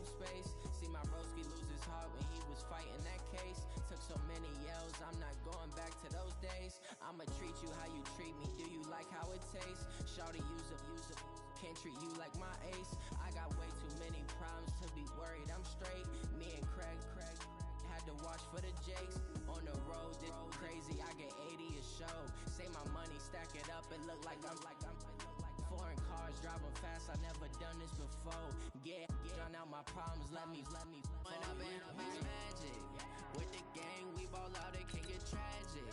space. See my broski lose his heart when he was fighting that case. Took so many yells, I'm not going back to those days. I'ma treat you how you treat me, do you like how it tastes? Shawty, use up, can't treat you like my ace. I got way too many problems to be worried, I'm straight. Me and Craig had to watch for the Jakes. On the road, this crazy, I get 80 a show. Say my money, stack it up, it look like I'm foreign cars, driving fast, I never done this before. Get drown out my problems, let me When I've been magic. With the gang, we ball out, it can get tragic.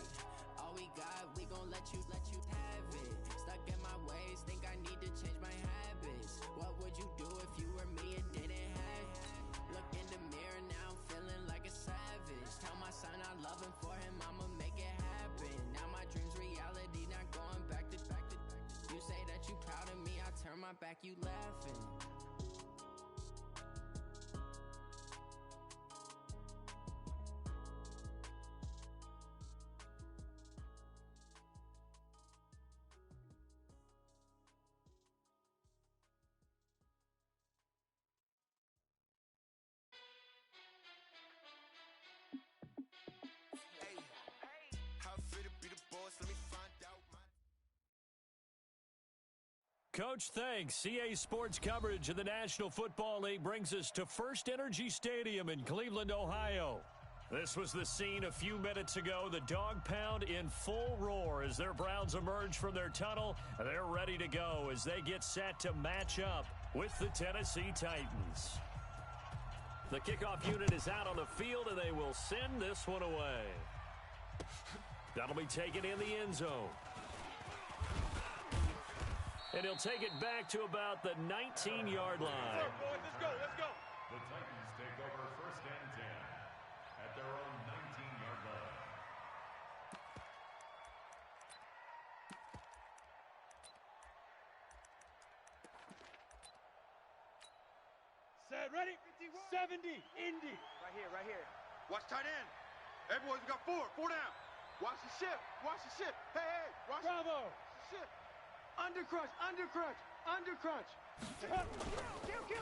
All we got, we gon' let you have it. Stuck in my ways, think I need to change my habits. What would you do if you were me and didn't have it? Look in the mirror now, I'm feeling like a savage. Tell my son I love him, for him I'ma make it happen. Now my dream's reality, not going back to. You say that you proud of me, I turn my back, you laughing. Coach, thanks. CA Sports coverage of the National Football League brings us to First Energy Stadium in Cleveland, Ohio. This was the scene a few minutes ago. The dog pound in full roar as their Browns emerge from their tunnel. They're ready to go as they get set to match up with the Tennessee Titans. The kickoff unit is out on the field, and they will send this one away. That'll be taken in the end zone. And he'll take it back to about the 19-yard line. Let's go. The Titans take over 1st and 10 at their own 19-yard line. Set, ready? 70, Indy. Right here. Watch tight end. Everyone's got four down. Watch the shift. Hey, watch Bravo. the shift. Undercrunch.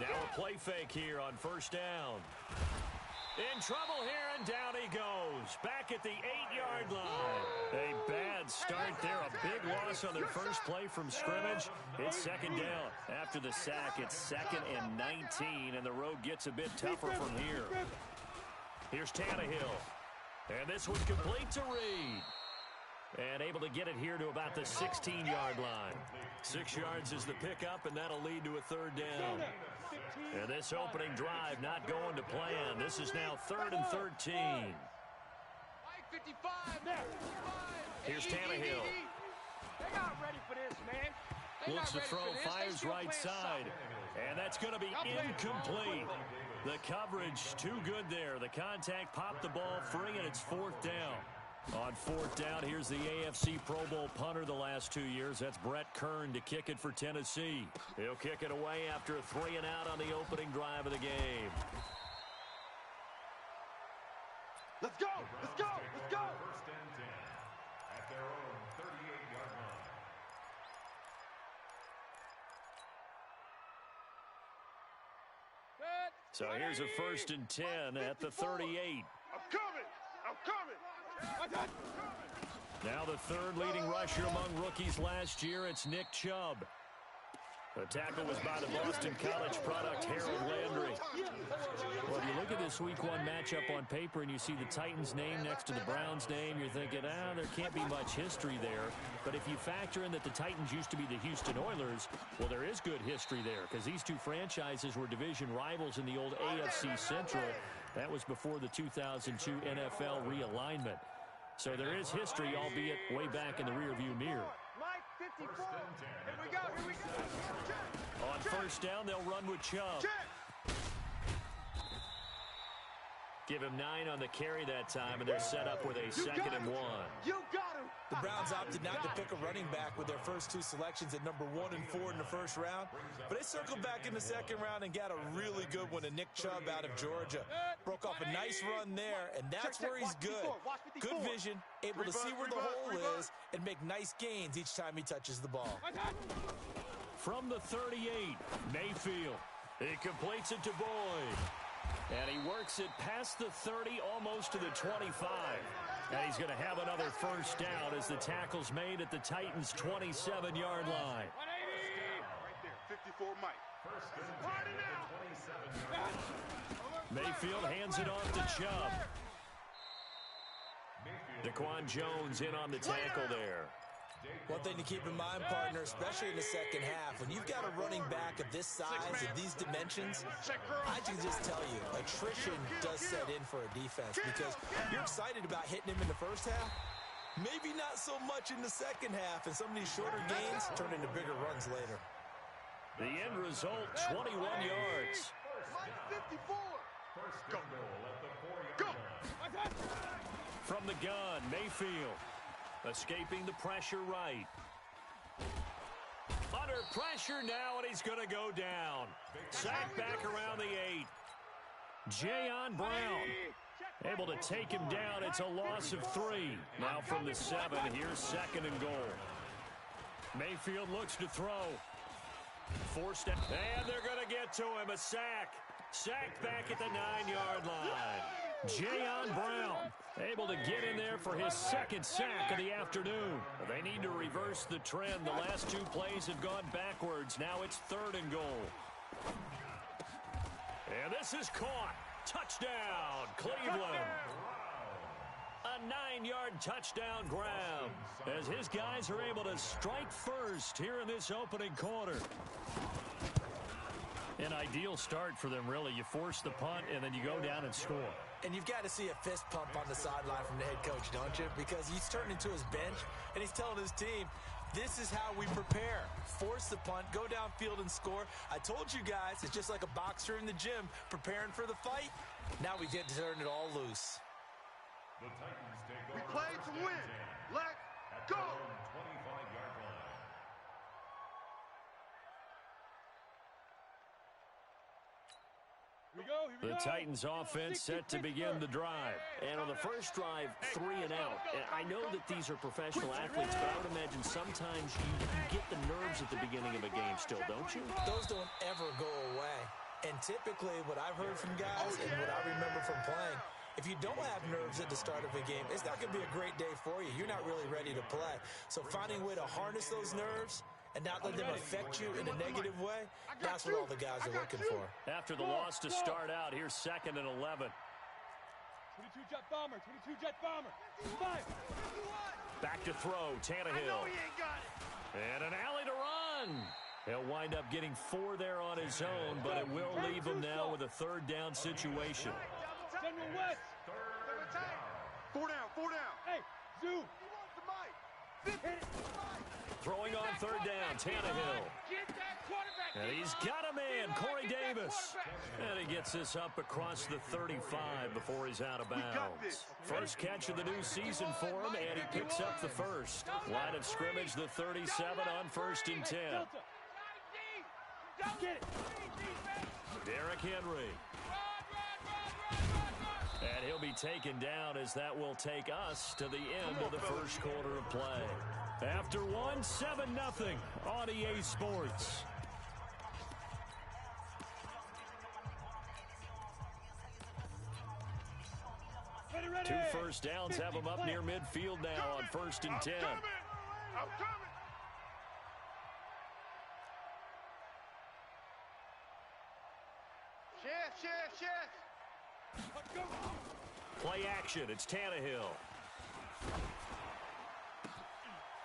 Now a play fake here on 1st down. In trouble here, and down he goes. Back at the 8-yard line. A bad start there. A big loss on their first play from scrimmage. It's 2nd down. After the sack, it's 2nd and 19, and the road gets a bit tougher from here. Here's Tannehill. And this was complete to Reed. And able to get it here to about the 16-yard line. 6 yards is the pickup, and that'll lead to a 3rd down. And this opening drive not going to plan. This is now 3rd and 13. Here's Tannehill. They're not ready for this, man. Looks to throw, fires right side. And that's going to be incomplete. The coverage too good there. The contact popped the ball free, and it's 4th down. On 4th down, here's the AFC Pro Bowl punter the last 2 years. That's Brett Kern to kick it for Tennessee. He'll kick it away after a 3 and out on the opening drive of the game. Let's go. 1st and 10 at their own 38-yard line. So here's a 1st and 10 at the 38. I'm coming. Now the 3rd leading rusher among rookies last year, it's Nick Chubb. The tackle was by the Boston College product, Harold Landry. Well, if you look at this Week 1 matchup on paper and you see the Titans' name next to the Browns' name, you're thinking, there can't be much history there. But if you factor in that the Titans used to be the Houston Oilers, well, there is good history there because these two franchises were division rivals in the old AFC Central. That was before the 2002 NFL realignment. So there is history, albeit way back in the rearview mirror. Mike, 54. Here we go. On 1st down, they'll run with Chubb. Give him 9 on the carry that time, and they're set up with a 2nd and 1. You got him. The Browns opted not to pick a running back with their first 2 selections at number 1 and 4 in the 1st round. But they circled back in the 2nd round and got a really good one to Nick Chubb out of Georgia. Broke off a nice run there, and that's where he's good. Good vision, able to see where the hole is, and make nice gains each time he touches the ball. From the 38, Mayfield. He completes it to Boyd. And he works it past the 30, almost to the 25. And he's going to have another first down as the tackle's made at the Titans' 27-yard line. 54 Mike. Mayfield hands it off to Chubb. Daquan Jones in on the tackle there. One thing to keep in mind, partner, especially in the second half, when you've got a running back of this size and these dimensions, I can just tell you, attrition does set in for a defense because you're excited about hitting him in the first half. Maybe not so much in the second half, and some of these shorter gains turn into bigger runs later. The end result, 21 yards. Mike 54. Go. Go. From the gun, Mayfield. Escaping the pressure right. Under pressure now, and he's going to go down. Sacked back around the 8. Jayon Brown able to take him down. It's a loss of 3. Now from the 7, here's 2nd and goal. Mayfield looks to throw. Forced out, and they're going to get to him. A sack. Sacked back at the 9-yard line. Jayon Brown able to get in there for his 2nd sack of the afternoon. They need to reverse the trend. The last 2 plays have gone backwards. Now it's 3rd and goal. And this is caught. Touchdown, Cleveland. A 9-yard touchdown grab as his guys are able to strike first here in this opening quarter. An ideal start for them, really. You force the punt, and then you go down and score. And you've got to see a fist pump on the sideline from the head coach, don't you? Because he's turning to his bench, and he's telling his team, this is how we prepare. Force the punt, go downfield and score. I told you guys, it's just like a boxer in the gym preparing for the fight. Now we get to turn it all loose. The Titans take over. We play to win. Let's go. 25-yard line. The Titans offense set to begin the drive. And on the first drive, 3 and out. And I know that these are professional athletes, but I would imagine sometimes you get the nerves at the beginning of a game still, don't you? Those don't ever go away. And typically what I've heard from guys and what I remember from playing, if you don't have nerves at the start of a game, it's not going to be a great day for you. You're not really ready to play. So finding a way to harness those nerves and not let them affect you in a negative way, that's what all the guys are looking for. After the loss to start out, here's 2nd and 11. 22 jet bomber, 22 jet bomber. 5. Back to throw, Tannehill. And an alley to run. He'll wind up getting 4 there on his own, but it will leave him now with a 3rd down situation. General West. 4 down, 4 down. Hey, zoom. Throwing on 3rd down, Tannehill. And he's got a man, Corey Davis. And he gets this up across the 35 before he's out of bounds. First catch of the new season for him, and he picks up the first. Line of scrimmage, the 37 on 1st and 10. Derrick Henry. And he'll be taken down as that will take us to the end of the first quarter of play. After 1, 7-0 on EA Sports. Two first downs have them up near midfield now on 1st and 10. Play action, it's Tannehill.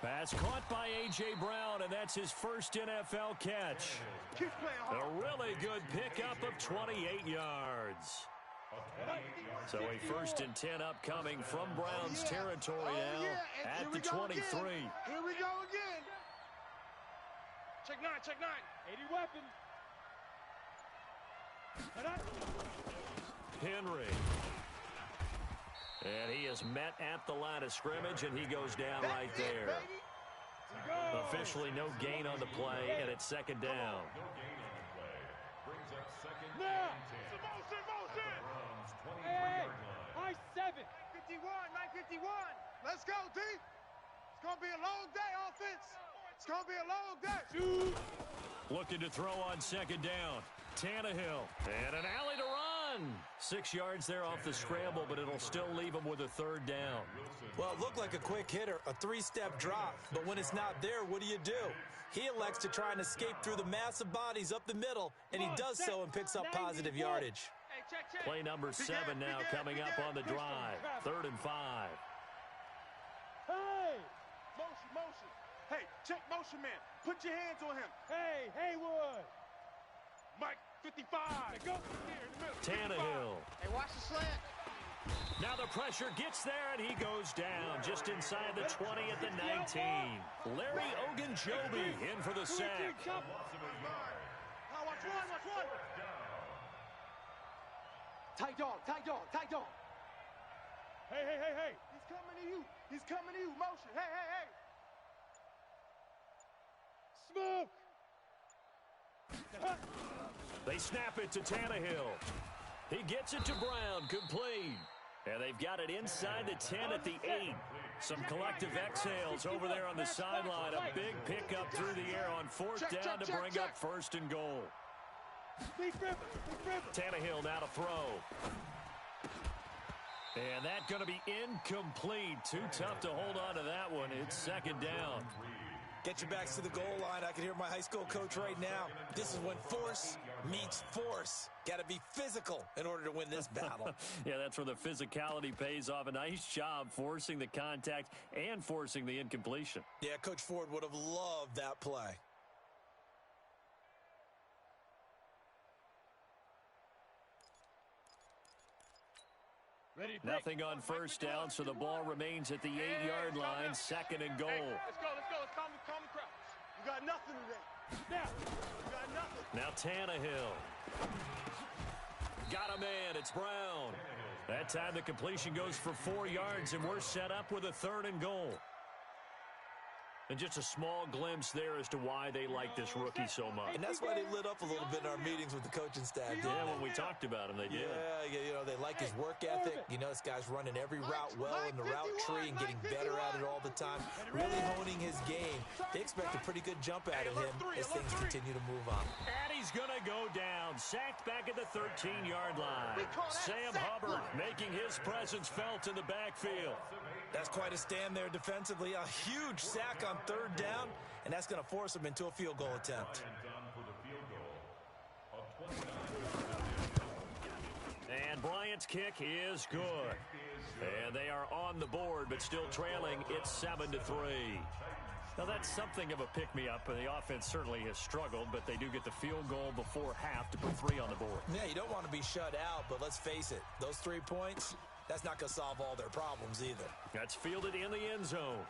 Pass caught by A.J. Brown, and that's his first NFL catch. A really good pickup of 28 yards. So a 1st and 10 upcoming from Brown's territory now at the 23. Here we go again. Check 9, check 9. 80 weapons. Henry. And he is met at the line of scrimmage, and he goes down right there. Officially no gain on the play, and it's 2nd down. No gain on the play. Brings up 2nd and 10. Motion. Browns 23-yard line. 7. 951. Let's go, D. It's going to be a long day, offense. It's going to be a long day. Looking to throw on 2nd down. Tannehill. And an alley to run. 6 yards there off the scramble, but it'll still leave him with a third down. Well, it looked like a quick hitter, a three-step drop. But when it's not there, what do? He elects to try and escape through the massive bodies up the middle, and he does so and picks up positive yardage. Play number 7 now coming up on the drive. 3rd and 5. Hey! Motion. Hey, check motion man. Put your hands on him. Hey, Haywood! Mike, 55. Go here in the middle. Tannehill. Hey, watch the slant. Now the pressure gets there, and he goes down just inside the 20 at the 19. Larry Ogunjobi in for the sack. Watch one. Tight dog. Hey. He's coming to you. Motion. Hey. Smoke! They snap it to Tannehill. He gets it to Brown, complete. And they've got it inside the 10 at the 8. Some collective exhales over there on the sideline. A big pickup through the air on 4th down to bring up 1st and goal. Tannehill now to throw. And that's going to be incomplete. Too tough to hold on to that one. It's 2nd down. Get your backs to the goal line. I can hear my high school coach right now. This is when force meets force. Got to be physical in order to win this battle. Yeah, that's where the physicality pays off. A nice job forcing the contact and forcing the incompletion. Yeah, Coach Ford would have loved that play. Nothing on 1st down, so the ball remains at the 8-yard line. 2nd and goal. Let's go. Calm the crowd. You got nothing today. You got nothing. Now Tannehill. Got a man. It's Brown. That time the completion goes for 4 yards, and we're set up with a 3rd and goal. And just a small glimpse there as to why they like this rookie so much. And that's why they lit up a little bit in our meetings with the coaching staff. Yeah, when we talked about him, they did. Yeah, they like his work ethic. You know, this guy's running every route well in the route tree and getting better at it all the time. Really honing his game. They expect a pretty good jump out of him as things continue to move on. And he's going to go down. Sacked back at the 13-yard line. Sam Hubbard making his presence felt in the backfield. That's quite a stand there defensively. A huge sack on 3rd down, and that's going to force him into a field goal attempt. And Bryant's kick is good. And they are on the board, but still trailing. It's 7-3. Now, that's something of a pick-me-up, and the offense certainly has struggled, but they do get the field goal before half to put 3 on the board. Yeah, you don't want to be shut out, but let's face it, those 3 points, that's not going to solve all their problems either. That's fielded in the end zone.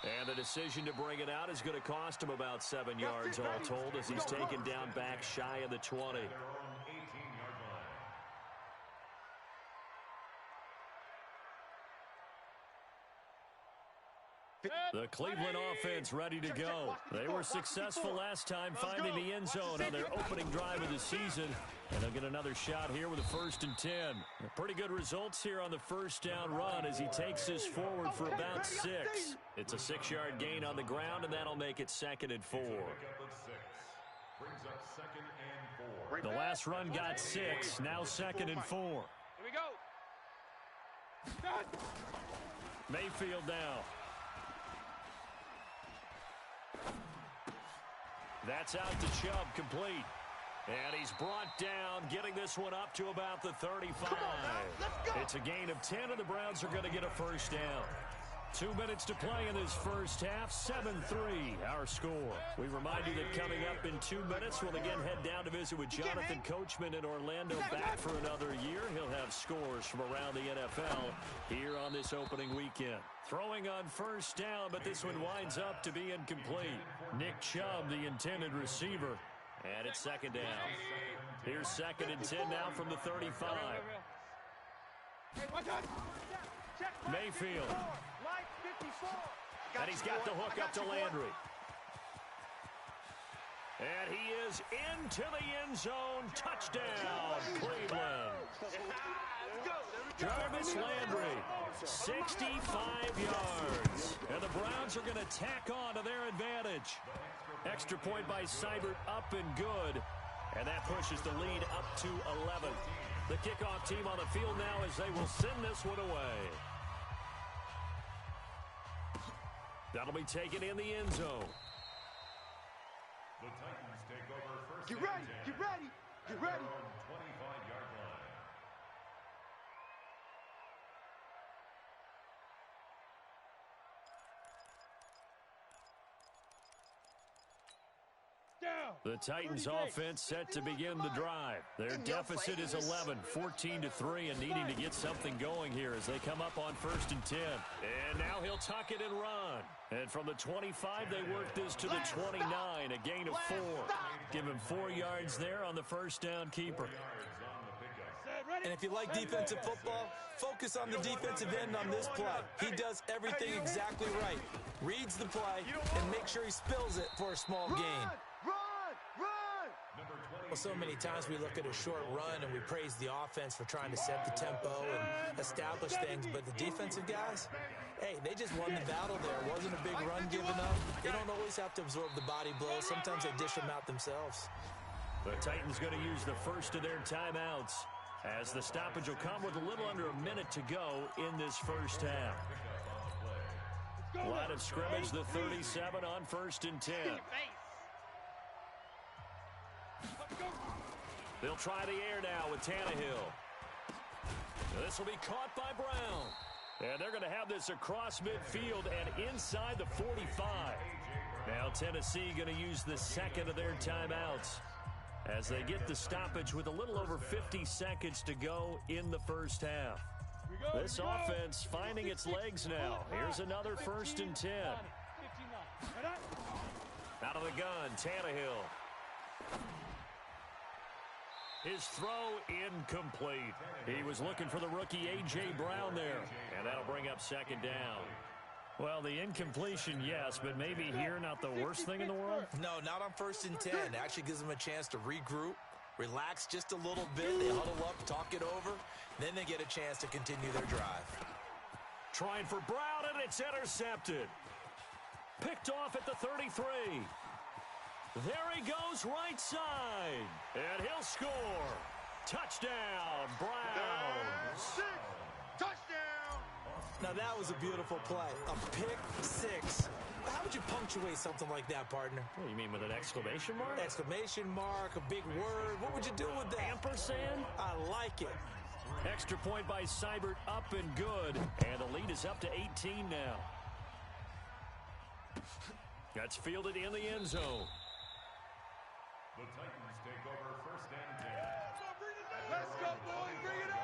And the decision to bring it out is going to cost him about 7 yards all told as he's taken down back shy of the 20. The Cleveland offense ready to go. They were successful last time finding the end zone on their opening drive of the season. And they'll get another shot here with a 1st and 10. Pretty good results here on the 1st down run as he takes this forward for about 6. It's a 6-yard gain on the ground, and that'll make it 2nd and 4. The last run got 6, now 2nd and 4. Here we go. Mayfield now. That's out to Chubb, complete. And he's brought down, getting this one up to about the 35. It's a gain of 10, and the Browns are going to get a 1st down. 2 minutes to play in this first half. 7-3 our score. We remind you that coming up in 2 minutes, we'll again head down to visit with Jonathan Coachman in Orlando, back for another year. He'll have scores from around the NFL here on this opening weekend. Throwing on 1st down, but this one winds up to be incomplete. Nick Chubb, the intended receiver. And it's 2nd down. Here's 2nd and 10 now from the 35. Mayfield. And he's got the hook up to Landry. And he is into the end zone. Touchdown, Cleveland. Jarvis Landry, 65 yards. And the Browns are going to tack on to their advantage. Extra point by Seibert, up and good. And that pushes the lead up to 11. The kickoff team on the field now as they will send this one away. That'll be taken in the end zone. The Titans take over first. Get ready, get ready, get ready. 25-yard line. The Titans offense set to begin the drive. Their deficit is 11, 14-3, and needing to get something going here as they come up on 1st and 10. And now he'll tuck it and run. And from the 25, they work this to the 29, a gain of 4. Give him 4 yards there on the first down keeper. And if you like defensive football, focus on the defensive end on this play. He does everything exactly right. Reads the play and makes sure he spills it for a small gain. Well, so many times we look at a short run and we praise the offense for trying to set the tempo and establish things, but the defensive guys, hey, they just won the battle there. It wasn't a big run given up. They don't always have to absorb the body blows. Sometimes they dish them out themselves. The Titans going to use the first of their timeouts as the stoppage will come with a little under a minute to go in this first half. Line of scrimmage, the 37 on 1st and 10. They'll try the air now with Tannehill. This will be caught by Brown. And they're going to have this across midfield and inside the 45. Now Tennessee going to use the second of their timeouts as they get the stoppage with a little over 50 seconds to go in the first half. This offense finding its legs now. Here's another 1st and 10. Out of the gun, Tannehill. His throw incomplete. He was looking for the rookie A.J. Brown there. And that'll bring up 2nd down. Well, the incompletion, yes, but maybe here not the worst thing in the world? No, not on 1st and 10. It actually gives them a chance to regroup, relax just a little bit. They huddle up, talk it over. Then they get a chance to continue their drive. Trying for Brown, and it's intercepted. Picked off at the 33. There he goes right side. And he'll score. Touchdown, Browns. Touchdown. Now that was a beautiful play. A pick 6. How would you punctuate something like that, partner? What do you mean, with an exclamation mark? Exclamation mark, a big word. What would you do with that? Ampersand? I like it. Extra point by Seibert, up and good. And the lead is up to 18 now. That's fielded in the end zone. The Titans take over 1st and 10. Let's go, boys. Bring it on.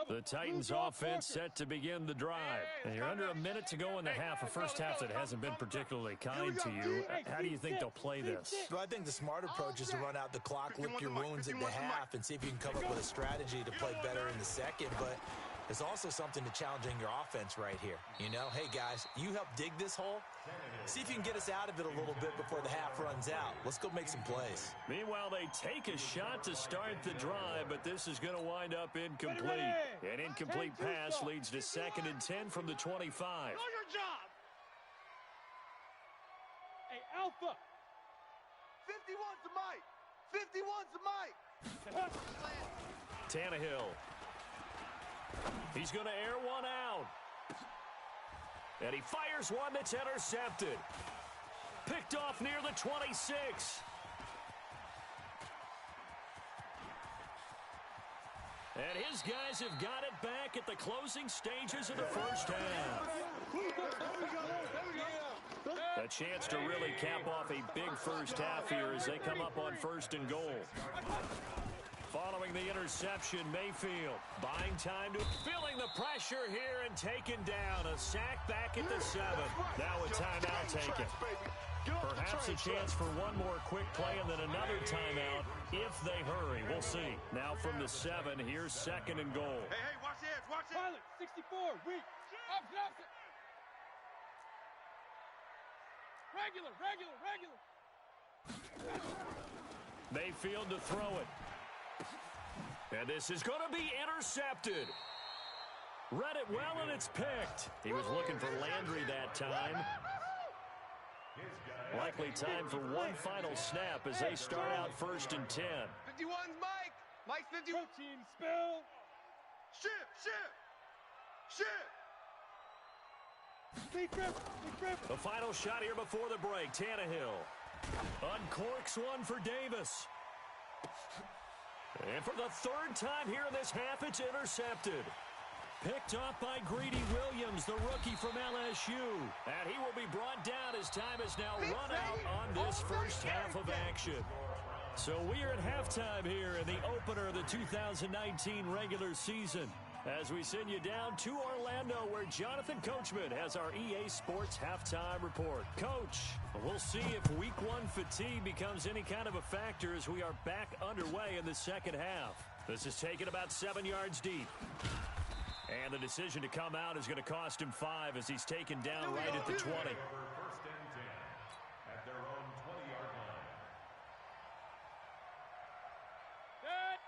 The Titans offense set to begin the drive. And you're under a minute to go in the half, a first half that hasn't been particularly kind to you. How do you think they'll play this? Well, I think the smarter approach is to run out the clock, lick your wounds at the half, and see if you can come up with a strategy to play better in the second. But there's also something to challenging your offense right here. You know, hey, guys, you help dig this hole. See if you can get us out of it a little bit before the half runs out. Let's go make some plays. Meanwhile, they take a shot to start the drive, but this is going to wind up incomplete. An incomplete pass leads to 2nd and 10 from the 25. Know your job. Hey, Alpha. 51's the mic. 51's the mic. Tannehill. He's going to air one out. And he fires one that's intercepted. Picked off near the 26. And his guys have got it back at the closing stages of the first half. A chance to really cap off a big first half here as they come up on 1st and goal. Following the interception, Mayfield buying time to feeling the pressure here and taken down. A sack back at the 7. Now a timeout taken. Perhaps a chance for one more quick play and then another timeout if they hurry. We'll see. Now from the 7, here's 2nd and goal. Hey, watch the edge, watch it. Pilot, 64, weak. Up, Mayfield to throw it. And this is going to be intercepted. Read it well, and it's picked. He was looking for Landry that time. Likely time for one final snap as they start out 1st and 10. 51's Mike. Mike's 51. Team spill. Ship. The final shot here before the break. Tannehill uncorks one for Davis. And for the 3rd time here in this half, it's intercepted. Picked off by Greedy Williams, the rookie from LSU. And he will be brought down as time has now run out on this first half of action. So we are at halftime here in the opener of the 2019 regular season, as we send you down to Orlando, where Jonathan Coachman has our EA Sports halftime report. Coach, we'll see if week 1 fatigue becomes any kind of a factor as we are back underway in the second half. This is taken about 7 yards deep. And the decision to come out is going to cost him 5 as he's taken down right at the 20. 1st and 10 at their own 20-yard line.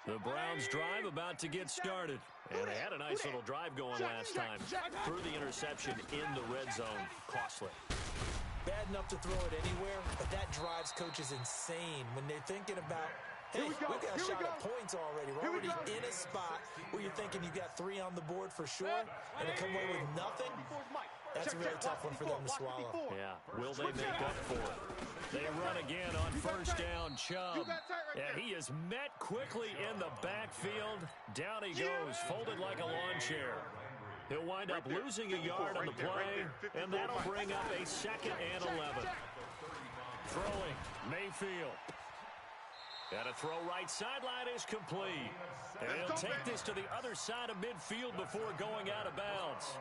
The Browns drive about to get started. And they had a nice little drive going last time. Threw the interception in the red zone. Costly. Bad enough to throw it anywhere, but that drives coaches insane when they're thinking about, hey, we've got a shot at points already. We're already in a spot where you're thinking you got 3 on the board for sure, and to come away with nothing, that's a really tough one for them to swallow. Yeah, will they make up for it? They run again on 1st down, Chubb. And he is met quickly in the backfield. Down he goes, folded like a lawn chair. He'll wind up losing a yard on the play, and that'll bring up a 2nd and 11. Throwing, Mayfield. And a throw right sideline is complete. And he'll take this to the other side of midfield before going out of bounds.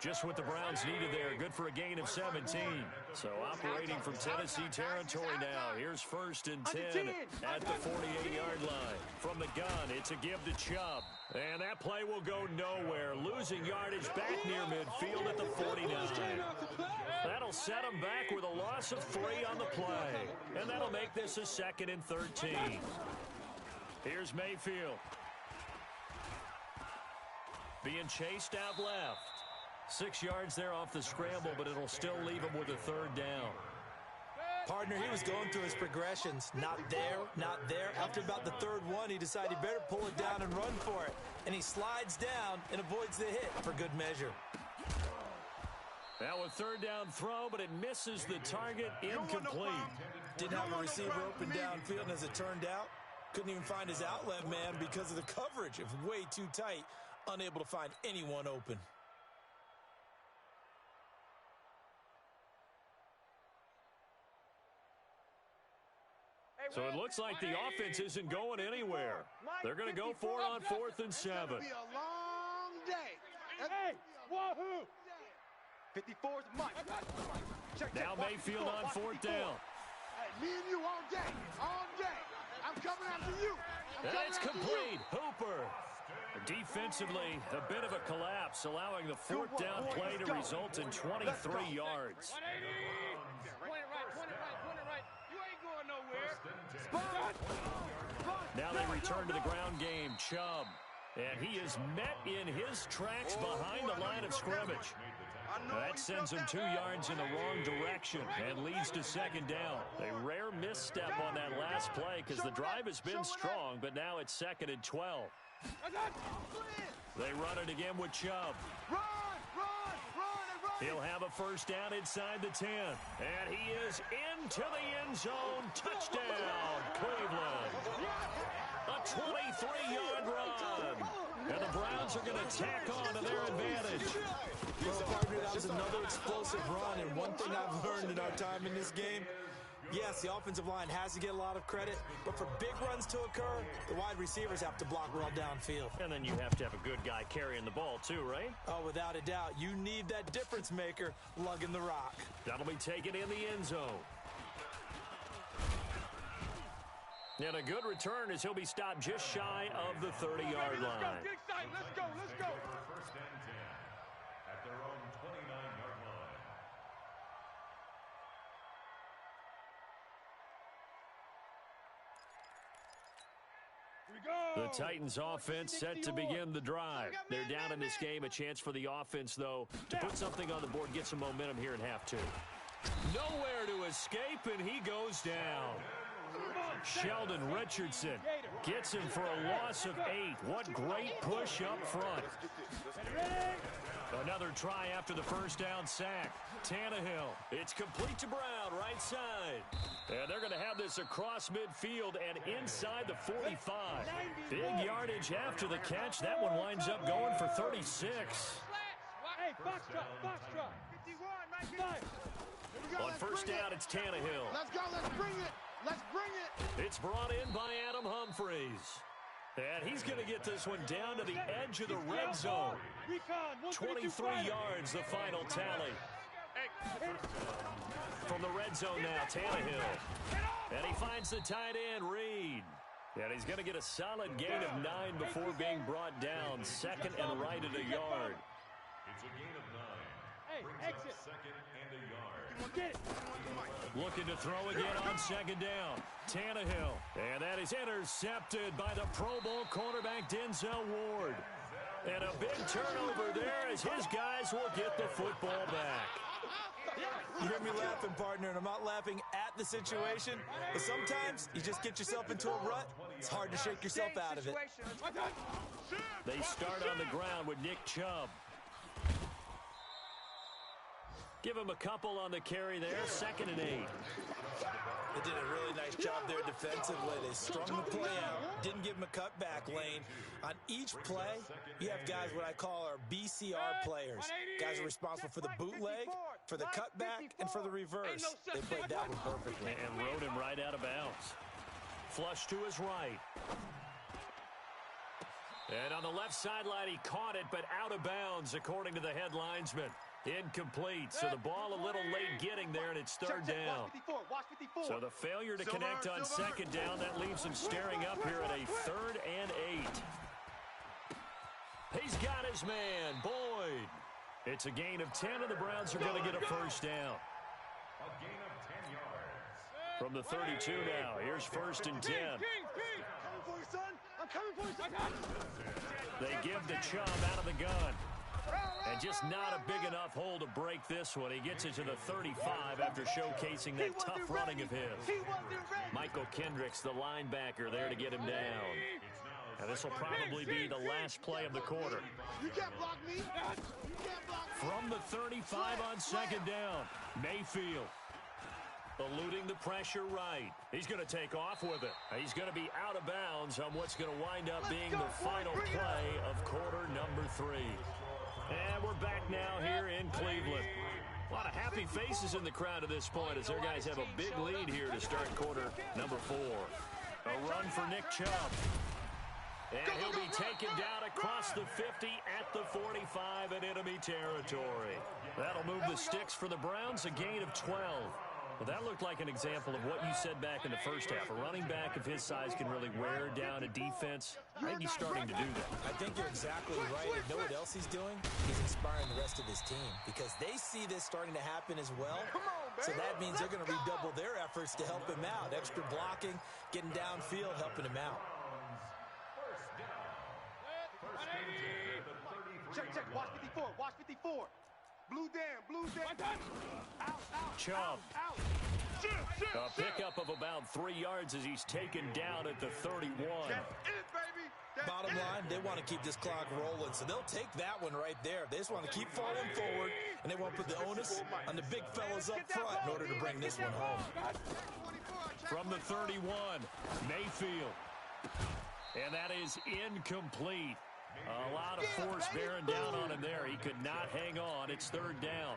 Just what the Browns needed there. Good for a gain of 17. So operating from Tennessee territory now. Here's 1st and 10 at the 48-yard line. From the gun, it's a give to Chubb. And that play will go nowhere. Losing yardage back near midfield at the 49. That'll set him back with a loss of 3 on the play. And that'll make this a 2nd and 13. Here's Mayfield. Being chased out left. 6 yards there off the scramble, but it'll still leave him with a 3rd down. Partner, he was going through his progressions. Not there, not there. After about the 3rd one, he decided he better pull it down and run for it. And he slides down and avoids the hit for good measure. Now a 3rd down throw, but it misses the target, incomplete. Didn't have a receiver open downfield, and as it turned out, couldn't even find his outlet man because of the coverage. It was way too tight, unable to find anyone open. So it looks like the offense isn't going anywhere. They're going to go for it on 4th and 7. It'll be a long day. Hey, wahoo! 54's Mike. Now Mayfield on 4th down. Hey, me and you all day. All day. I'm coming after you. And it's complete. Hooper. Defensively, a bit of a collapse, allowing the 4th down play to result in 23 yards. 180! Point it right. You ain't going nowhere. Now they return to the ground game. Chubb. And he is met in his tracks behind the line of scrimmage. That sends him 2 yards in the wrong direction and leads to 2nd down. A rare misstep on that last play because the drive has been strong, but now it's 2nd and 12. They run it again with Chubb. Run. He'll have a 1st down inside the 10. And he is into the end zone. Touchdown, Cleveland. A 23-yard run. And the Browns are going to tack on to their advantage. Well, partner, that was another explosive run, and one thing I've learned in our time in this game, yes, the offensive line has to get a lot of credit, but for big runs to occur, the wide receivers have to block well downfield. And then you have to have a good guy carrying the ball too, right? Oh, without a doubt. You need that difference maker lugging the rock. That'll be taken in the end zone. And a good return as he'll be stopped just shy of the 30-yard line. Let's go. 1st and 10 at their own 29-yard line. The Titans offense set to begin the drive. They're down in this game. A chance for the offense, though, to put something on the board, get some momentum here in half 2. Nowhere to escape, and he goes down. Sheldon Richardson gets him for a loss of 8. What great push up front. Another try after the first down sack. Tannehill. It's complete to Brown, right side. And they're going to have this across midfield and inside the 45. Big yardage after the catch. That one winds up going for 36. Hey, box drop. 51, On first down, it's Tannehill. Let's go. Let's bring it. Let's bring it. It's brought in by Adam Humphries. And he's going to get this one down to the edge of the red zone. 23 yards, the final tally. From the red zone now, Tannehill. And he finds the tight end, Reed. And he's going to get a solid gain of 9 before being brought down. Second and right at a yard. It's a gain of 9. Hey, exit. Second and a yard. Get it. Looking to throw again on second down. Tannehill. And that is intercepted by the Pro Bowl cornerback Denzel Ward. And a big turnover there as his guys will get the football back. You hear me laughing, partner, and I'm not laughing at the situation, but sometimes you just get yourself into a rut. It's hard to shake yourself out of it. They start on the ground with Nick Chubb. Give him a couple on the carry there, 2nd and 8. They did a really nice job there defensively. They strung the play out, didn't give him a cutback lane. On each play, you have guys what I call our BCR players. Guys are responsible for the bootleg, for the cutback, and for the reverse. They played that one perfectly. And rode him right out of bounds. Flush to his right. And on the left sideline, he caught it, but out of bounds, according to the head linesman. Incomplete, so the ball a little late getting there, and it's third down. So the failure to connect on second down, that leaves him staring up here at a 3rd and 8. He's got his man, Boyd. It's a gain of 10, and the Browns are going to get a first down. A gain of 10 yards. From the 32 now, here's 1st and 10. I'm coming for you, son. They give the Chubb out of the gun. And just not a big enough hole to break this one. He gets it to the 35 after showcasing that tough running of his. Michael Kendricks, the linebacker, there to get him down. And this will probably be the last play of the quarter. You can't block me. You can't block me. From the 35 on second down, Mayfield. Eluding the pressure right. He's going to take off with it. He's going to be out of bounds on what's going to wind up being the final play of quarter number 3. And we're back now here in Cleveland. A lot of happy faces in the crowd at this point as their guys have a big lead here to start quarter number 4. A run for Nick Chubb. And he'll be taken down across the 50 at the 45 in enemy territory. That'll move the sticks for the Browns, a gain of 12. Well, that looked like an example of what you said back in the first half. A running back of his size can really wear down a defense. I think he's starting to do that. I think you're exactly right. And know what else he's doing? He's inspiring the rest of his team because they see this starting to happen as well. So that means they're going to redouble their efforts to help him out. Extra blocking, getting downfield, helping him out. Check. Watch 54. Watch 54. Blue down. Chubb. A pickup of about 3 yards as he's taken down at the 31. That's it, baby. Bottom line, they want to keep this clock rolling, so they'll take that one right there. They just want to keep falling forward, and they want to put the onus on the big fellas up front in order to bring this one home. From the 31, Mayfield. And that is incomplete. A lot of force bearing down on him there. He could not hang on. It's third down.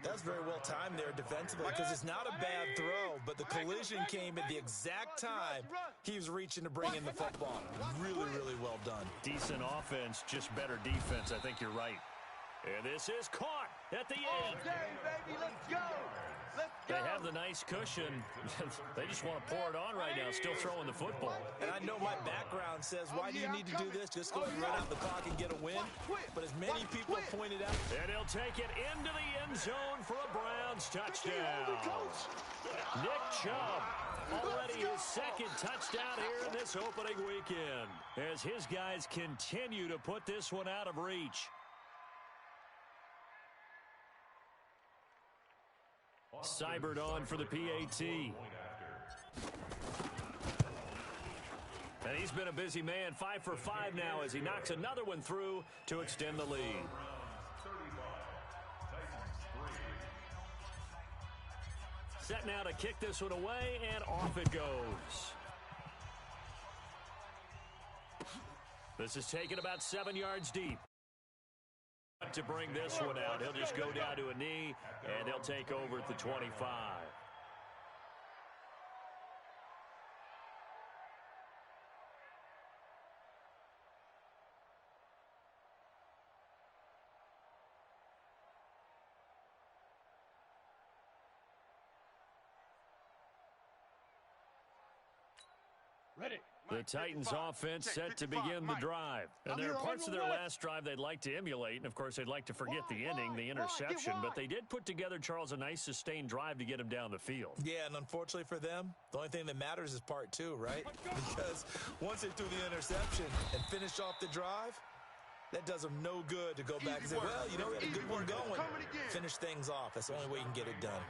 That's very well timed there defensively because it's not a bad throw, but the collision came at the exact time he was reaching to bring in the football. Really, really well done. Decent offense, just better defense. I think you're right. And this is caught at the 8. Baby, let's go. They have the nice cushion. They just want to pour it on right now, still throwing the football. And I know my background says, why do you need to do this? Just go ahead and run out the clock and get a win. But as many people have pointed out. And he'll take it into the end zone for a Browns touchdown. Nick Chubb Already his second touchdown here in this opening weekend as his guys continue to put this one out of reach. Seibert on for the PAT. And he's been a busy man, 5 for 5 now as he knocks another one through to extend the lead. Set now to kick this one away, and off it goes. This is taken about 7 yards deep. To bring this one out, he'll just go down to a knee, and they'll take over at the 25. Ready. The Titans offense set to begin the drive. And there are parts of their last drive they'd like to emulate. And, of course, they'd like to forget the inning, the interception. But they did put together, Charles, a nice sustained drive to get him down the field. Yeah, and unfortunately for them, the only thing that matters is part 2, right? Because once they threw the interception and finished off the drive, that does them no good to go back and say, well, you know, we had a good one going. Finish things off. That's the only way you can get it done.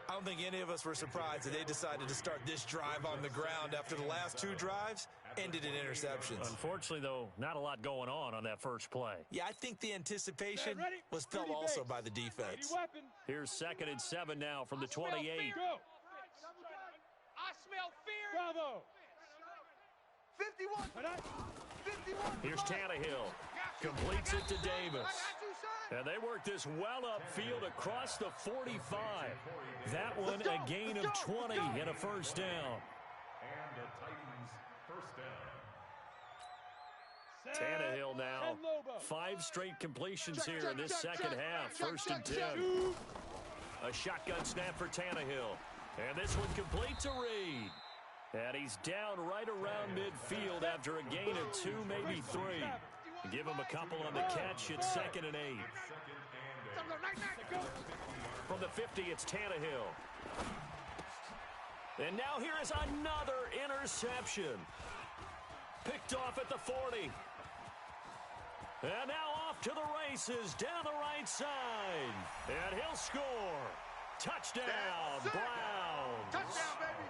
I don't think any of us were surprised that they decided to start this drive on the ground after the last 2 drives ended in interceptions. Unfortunately, though, not a lot going on that first play. Yeah, I think the anticipation was felt also by the defense. Here's 2nd and 7 now from the 28. I smell fear. Bravo. 51. Here's Tannehill. Completes it to Davis. And they work this well upfield across the 45. That one a gain of 20 and a first down. And the Titans first down. Tannehill now. 5 straight completions here in this second half. 1st and 10. A shotgun snap for Tannehill. And this one complete to Reed. And he's down right around midfield after a gain of 2, maybe 3. Give him a couple on the catch. It's 2nd and 8. From the 50, it's Tannehill. And now here is another interception. Picked off at the 40. And now off to the races down the right side. And he'll score. Touchdown, Browns. Touchdown, baby.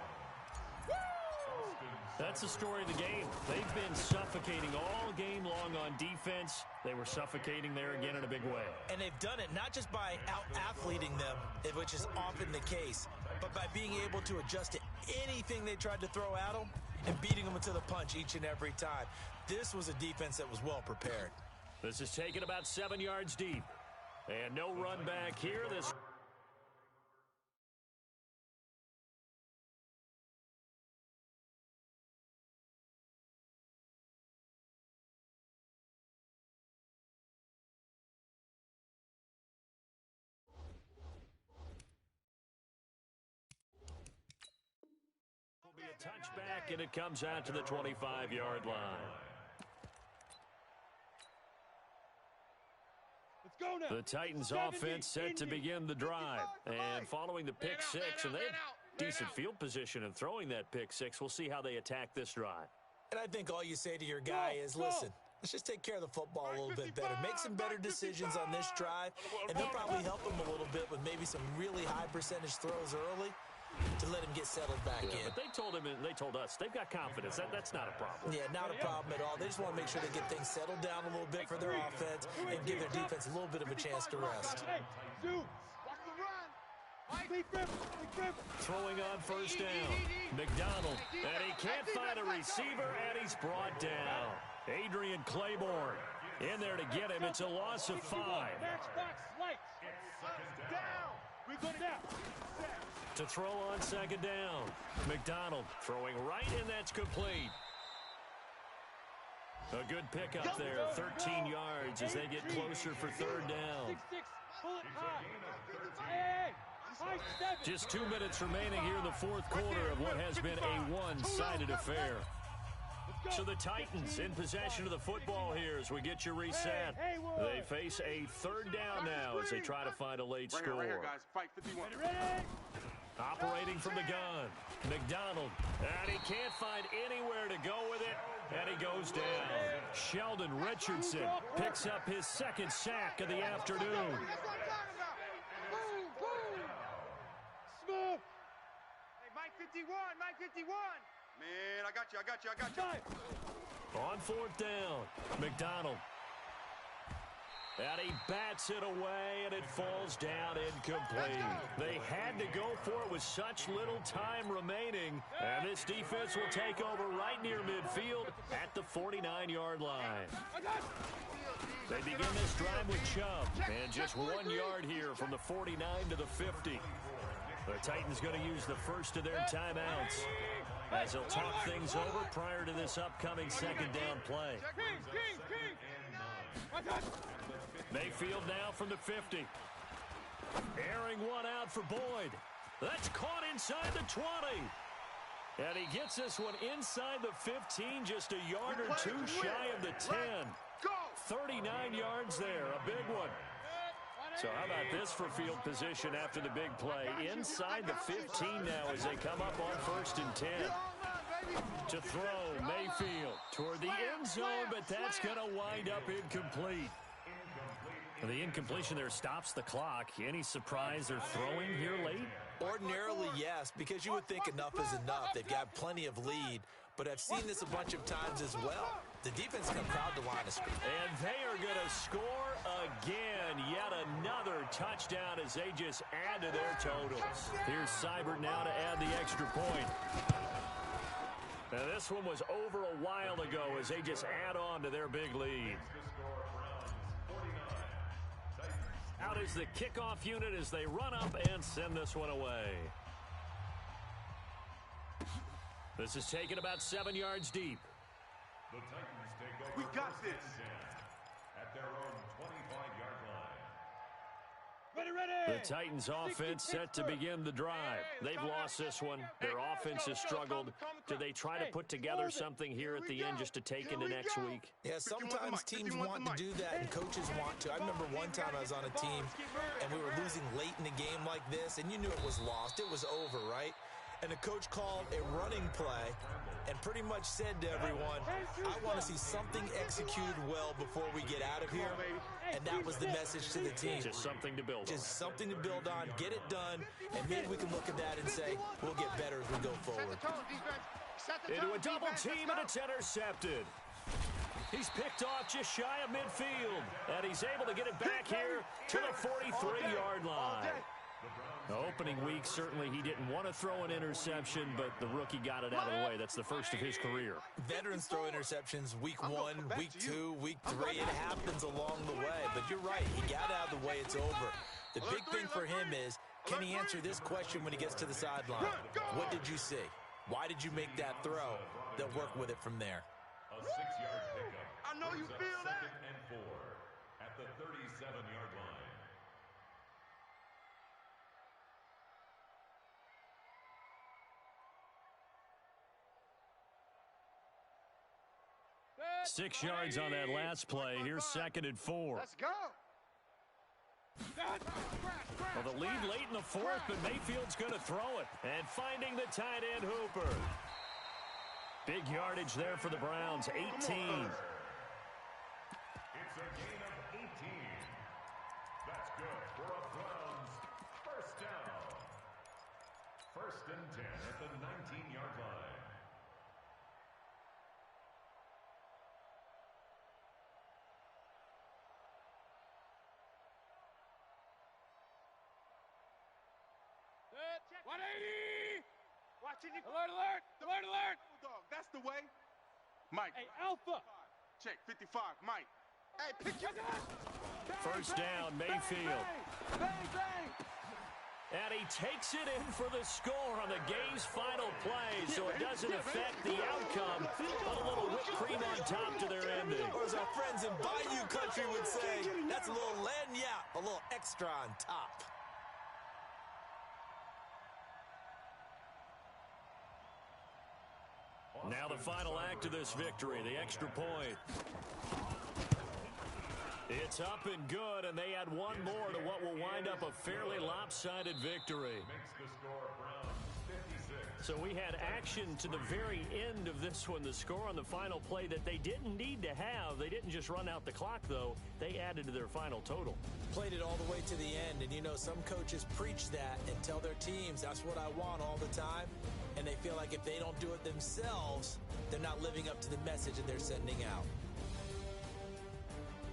That's the story of the game. They've been suffocating all game long on defense. They were suffocating there again in a big way. And they've done it not just by out-athleting them, which is often the case, but by being able to adjust to anything they tried to throw at them and beating them to the punch each and every time. This was a defense that was well prepared. This is taken about 7 yards deep. And no run back here. This touchback, and it comes out to the 25-yard line. Let's go now. The Titans offense set to begin the drive. And following the pick 6, and they have decent field position in throwing that pick 6. We'll see how they attack this drive. And I think all you say to your guy is, listen, let's just take care of the football a little bit better. Make some better decisions on this drive, and they'll probably help them a little bit with maybe some really high percentage throws early to let him get settled back in. But they told him, and they told us, they've got confidence. That's not a problem. Yeah, not a problem at all. They just want to make sure they get things settled down a little bit for their offense and give their defense a little bit of a chance to rest. Throwing on first down. McDonald, and he can't find a receiver, and he's brought down. Adrian Claiborne in there to get him. It's a loss of 5. To throw on 2nd down. McDonald throwing right, and that's complete. A good pickup there, 13 yards as they get closer for 3rd down. Just 2 minutes remaining here in the 4th quarter of what has been a one-sided affair. So the Titans in possession of the football here as we get you reset. They face a 3rd down now as they try to find a late score. Right here, guys. Fight 51. Operating from the gun. McDonald. And he can't find anywhere to go with it. And he goes down. Sheldon Richardson picks up his second sack of the afternoon. That's what I'm talking about. Boom, boom. Smooth. Hey, Mike 51, Mike 51. Man, I got you. On fourth down, McDonald. And he bats it away, and it falls down incomplete. They had to go for it with such little time remaining. And this defense will take over right near midfield at the 49-yard line. They begin this drive with Chubb. And just 1 yard here from the 49 to the 50. The Titans going to use the first of their timeouts as they'll talk things over prior to this upcoming second down play. Mayfield now from the 50. Airing one out for Boyd. That's caught inside the 20. And he gets this one inside the 15, just a yard or two shy of the 10. 39 yards there, a big one. So how about this for field position after the big play? Inside the 15 now as they come up on 1st and 10. To throw, Mayfield toward the end zone, but that's going to wind up incomplete. The incompletion there stops the clock. Any surprise they're throwing here late? Ordinarily, yes, because you would think enough is enough. They've got plenty of lead, but I've seen this a bunch of times as well. The defense comes crowd the line of scrimmage. And they are going to score again. Yet another touchdown as they just add to their totals. Here's Seibert now to add the extra point. Now this one was over a while ago as they just add on to their big lead. Out is the kickoff unit as they run up and send this one away. This is taken about 7 yards deep. The Titans take over. We got this. At their own 25-yard line. The Titans offense set to begin the drive. They've lost this one. Their offense has struggled. Do they try to put together something here at the end just to take into next week? Yeah, sometimes teams want to do that and coaches want to. I remember one time I was on a team and we were losing late in a game like this and you knew it was lost. It was over, right? And the coach called a running play and pretty much said to everyone, I want to see something executed well before we get out of here. And that was the message to the team. Just something to build on. Just something to build on, get it done, and maybe we can look at that and say, we'll get better as we go forward. Into a double team, and it's intercepted. He's picked off just shy of midfield. And he's able to get it back here to the 43-yard line. The opening week, certainly he didn't want to throw an interception, but the rookie got it out of the way. That's the first of his career. Veterans throw interceptions week 1, week 2, week 3. It happens along the way. But you're right. He got out of the way. It's over. The big thing for him is, can he answer this question when he gets to the sideline? What did you see? Why did you make that throw? They'll work with it from there. A 6-yard pickup. I know you feel that. 2nd and 4 at the 37-yard line. Six yards on that last play. Here's 2nd and 4. Let's go. Well, the lead late in the 4th, but Mayfield's going to throw it. And finding the tight end, Hooper. Big yardage there for the Browns, 18. It's a gain of 18. That's good for a Browns first down. 1st and 10 at the 19-yard line. Check. 180! Watching you. Alert, alert! Alert, alert! Dog, that's the way. Mike. Hey, Alpha! Check, 55, Mike. Hey, pick your... First down, Mayfield. Bang, bang. And he takes it in for the score on the game's final play, so it doesn't affect the outcome, but a little whipped cream on top to their ending. Or as our friends in Bayou Country would say, that's a little lagniappe, a little extra on top. Now the final act of this victory, the extra point. It's up and good, and they add one more to what will wind up a fairly lopsided victory. Makes the score Browns 56. So we had action to the very end of this one. The score on the final play that they didn't need to have. They didn't just run out the clock, though. They added to their final total. Played it all the way to the end, and you know some coaches preach that and tell their teams that's what I want all the time, and they feel like if they don't do it themselves, they're not living up to the message that they're sending out.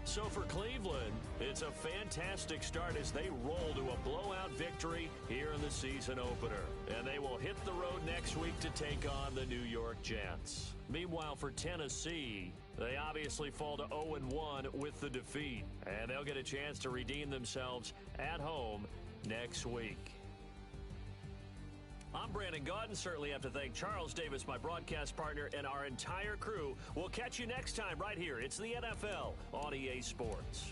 So for Cleveland, it's a fantastic start as they roll to a blowout victory here in the season opener. And they will hit the road next week to take on the New York Jets. Meanwhile, for Tennessee, they obviously fall to 0-1 with the defeat. And they'll get a chance to redeem themselves at home next week. I'm Brandon Gaudin. Certainly have to thank Charles Davis, my broadcast partner, and our entire crew. We'll catch you next time right here. It's the NFL on EA Sports.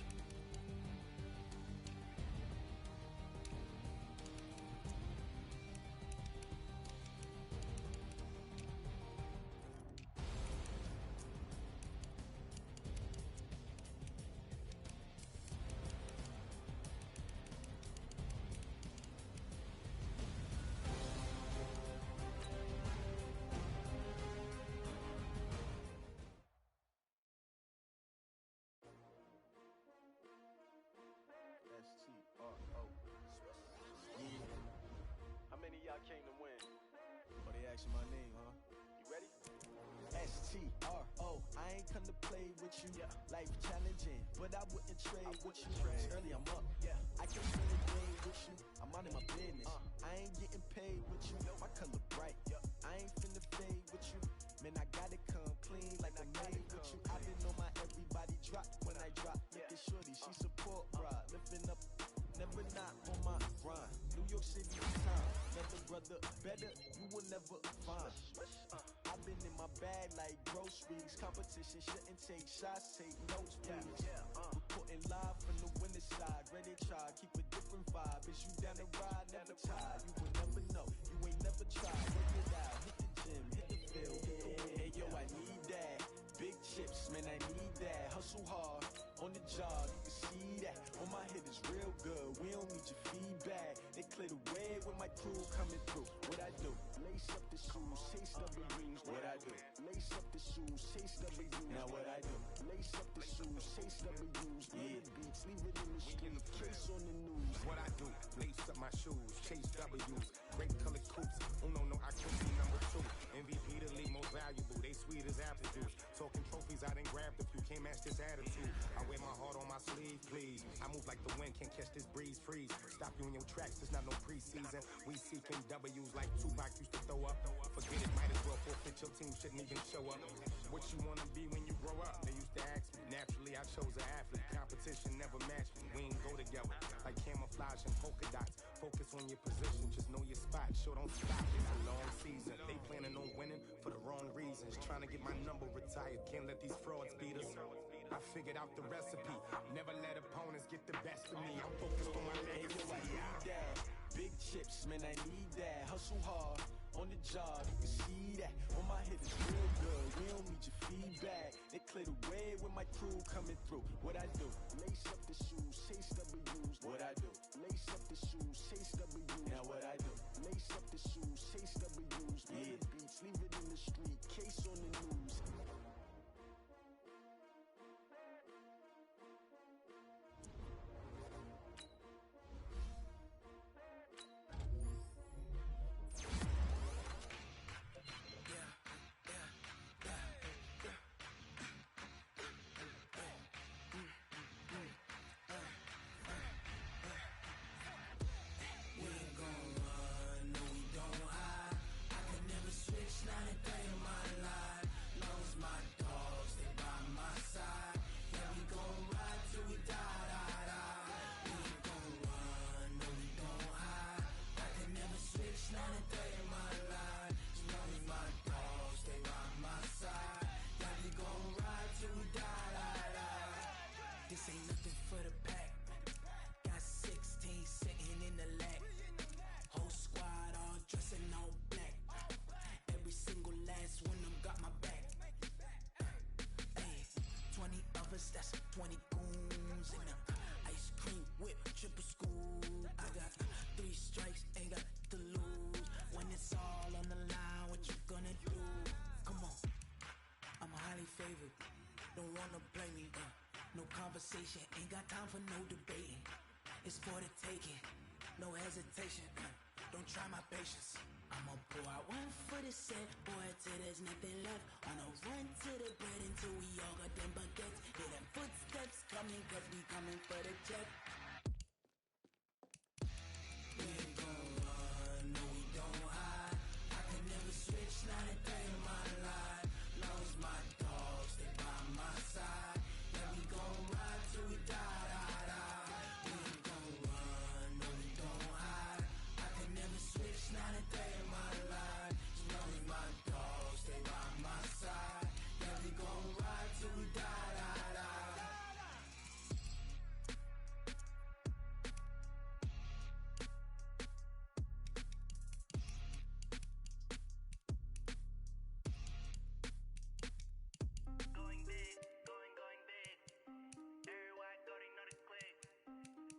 How many of y'all came to win? Oh, they asking my name, huh? You ready? S-T-R-O, I ain't come to play with you. Yeah. Life challenging, but I wouldn't trade with you. Early I'm up, Yeah. I can spend a day with you. I'm out in my business. I ain't getting paid with you. My color bright, I ain't finna fade with you. Man, I got it come clean like I made with you. I been on my everybody drop when I drop. Look at shorty, she support ride. Lifting up, never not on my grind. New York City time, another brother better, you will never find. I've been in my bag like groceries. Competition shouldn't take shots, take notes, please. Reporting live from the winning side. Ready to try, keep a different vibe. Is you down the ride, never tired. You will never know, you ain't never tried. Work it out, hit the gym, hit the field, hit the win. Hey yo, I need that. Big chips, man, I need that. Hustle hard, on the job, you can see that. On my hit is real good, we don't need your feedback. They clear the way with my crew coming through. What I do? Lace up the shoes, taste of the rings. What I do? Lace up the shoes, taste of the rings. Now what I do? Lace up the shoes, taste of the rings. Yeah, beats, leave it in the street, case on the news. What I do? Lace up my shoes, chase W's, great colored coupes. No, I could be number 2. MVP the league most valuable. They sweet as apple juice. Talking trophies, I done grabbed a few. Can't match this attitude. I wear my heart on my sleeve, please. I move like the wind, can't catch this breeze. Freeze. Stop you in your tracks. It's not no preseason. We seeking W's like Tupac used to throw up. Forget it, might as well forfeit. Your team shouldn't even show up. What you wanna be when you grow up? They used to ask me. Naturally, I chose an athlete. Competition never matched me. We ain't go together like camouflage and polka dots. Focus on your position, just know your spot. Sure, don't stop. It's a long season. They planning on winning for the wrong reasons. Trying to get my number retired. Can't let these frauds beat us. I figured out the recipe. Never let opponents get the best of me. I'm focused on my legacy. I need that. Big chips, man, I need that. Hustle hard, on the job, you can see that. On my hit is real good, we don't need your feedback. They clear the way with my crew coming through. What I do? Lace up the shoes, chase W's. What I do? Lace up the shoes, chase W's. Now what I do? Lace up the shoes, chase W's. Yeah, beats, leave it in the street, case on the news. Not a day in my life, knows my killers, that's 20 goons. And ice cream whip, triple scoop. I got 3 strikes, ain't got to lose. When it's all on the line, what you gonna do? Come on, I'm highly favored. Don't wanna play me, no conversation, ain't got time for no debating. It's for the taking, no hesitation, don't try my patience. I'ma pour out one for the set, boy, till there's nothing left. On a run to the bread until we all got them baguettes. Hear them footsteps coming, cause we coming for the check. We ain't gon' run, no we don't hide. I can never switch, not a day in my life. Long as my dogs stay by my side. Yeah, we gon' ride till we die, die, die. We ain't gon' run, no we don't hide. I can never switch, not a day in my life. As long as my dogs stay by my side. Yeah, we gon' ride till we die, die, die. Going big, going big. Everywhere I go, they know the click.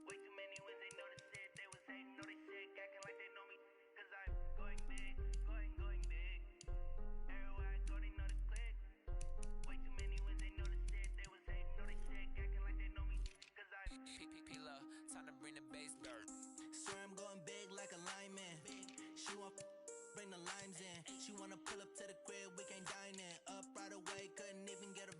Way too many wins, they know the shit. They was hating, know they sick, acting like they know me. Cause I'm going big, going big. Everywhere I go, they know the click. Way too many wins, they know the shit. They was hating, know they sick, acting like they know me. Cause I'm P-P-P-Lo, time to bring the bass dirt. Swear I'm going big like a lineman. She want bring the limes in. She wanna pull up to the crib, we can't dine in. Up right away, couldn't even get a